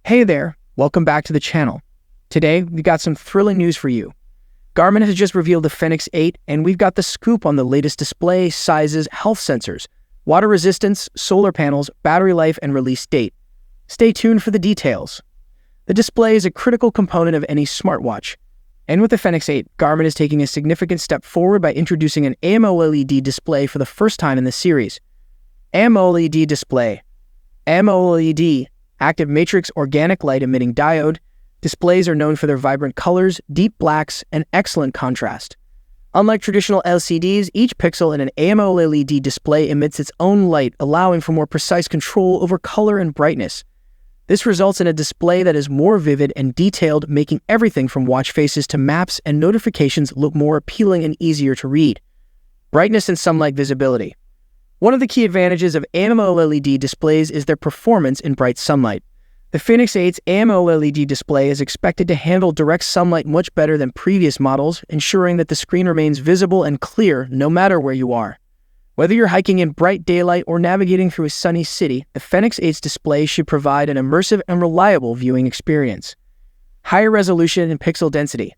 Hey there, welcome back to the channel. Today, we've got some thrilling news for you. Garmin has just revealed the Fenix 8, and we've got the scoop on the latest display, sizes, health sensors, water resistance, solar panels, battery life, and release date. Stay tuned for the details. The display is a critical component of any smartwatch. And with the Fenix 8, Garmin is taking a significant step forward by introducing an AMOLED display for the first time in the series. AMOLED display. AMOLED, active matrix organic light emitting diode, displays are known for their vibrant colors, deep blacks, and excellent contrast. Unlike traditional LCDs, each pixel in an AMOLED display emits its own light, allowing for more precise control over color and brightness. This results in a display that is more vivid and detailed, making everything from watch faces to maps and notifications look more appealing and easier to read. Brightness and sunlight visibility. One of the key advantages of AMOLED displays is their performance in bright sunlight. The Fenix 8's AMOLED display is expected to handle direct sunlight much better than previous models, ensuring that the screen remains visible and clear no matter where you are. Whether you're hiking in bright daylight or navigating through a sunny city, the Fenix 8's display should provide an immersive and reliable viewing experience. Higher resolution and pixel density.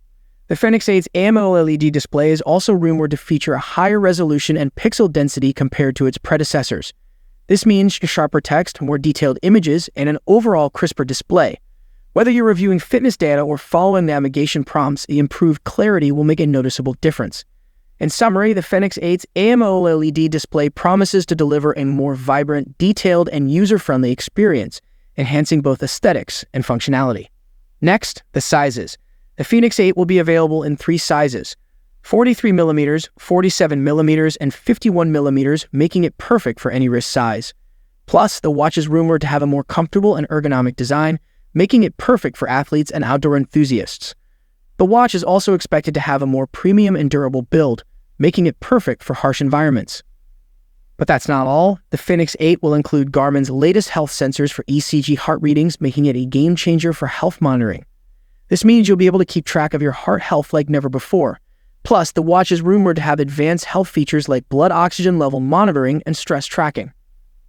The Fenix 8's AMOLED display is also rumored to feature a higher resolution and pixel density compared to its predecessors. This means sharper text, more detailed images, and an overall crisper display. Whether you're reviewing fitness data or following navigation prompts, the improved clarity will make a noticeable difference. In summary, the Fenix 8's AMOLED display promises to deliver a more vibrant, detailed, and user-friendly experience, enhancing both aesthetics and functionality. Next, the sizes. The Fenix 8 will be available in 3 sizes: 43mm, 47mm, and 51mm, making it perfect for any wrist size. Plus, the watch is rumored to have a more comfortable and ergonomic design, making it perfect for athletes and outdoor enthusiasts. The watch is also expected to have a more premium and durable build, making it perfect for harsh environments. But that's not all. The Fenix 8 will include Garmin's latest health sensors for ECG heart readings, making it a game changer for health monitoring. This means you'll be able to keep track of your heart health like never before. Plus, the watch is rumored to have advanced health features like blood oxygen level monitoring and stress tracking.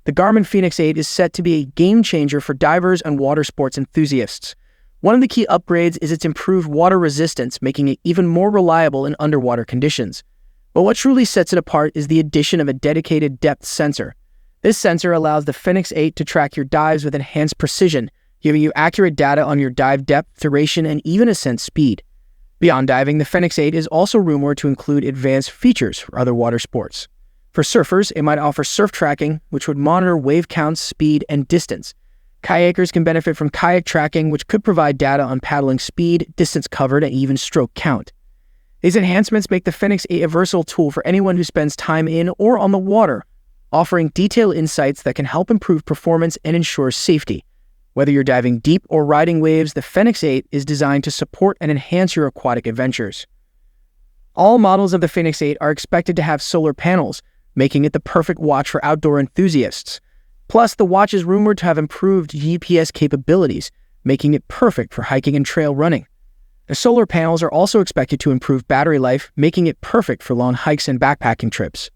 The Garmin Fenix 8 is set to be a game changer for divers and water sports enthusiasts. One of the key upgrades is its improved water resistance, making it even more reliable in underwater conditions. But what truly sets it apart is the addition of a dedicated depth sensor. This sensor allows the Fenix 8 to track your dives with enhanced precision, giving you accurate data on your dive depth, duration, and even ascent speed. Beyond diving, the Fenix 8 is also rumored to include advanced features for other water sports. For surfers, it might offer surf tracking, which would monitor wave counts, speed, and distance. Kayakers can benefit from kayak tracking, which could provide data on paddling speed, distance covered, and even stroke count. These enhancements make the Fenix 8 a versatile tool for anyone who spends time in or on the water, offering detailed insights that can help improve performance and ensure safety. Whether you're diving deep or riding waves, the Fenix 8 is designed to support and enhance your aquatic adventures. All models of the Fenix 8 are expected to have solar panels, making it the perfect watch for outdoor enthusiasts. Plus, the watch is rumored to have improved GPS capabilities, making it perfect for hiking and trail running. The solar panels are also expected to improve battery life, making it perfect for long hikes and backpacking trips.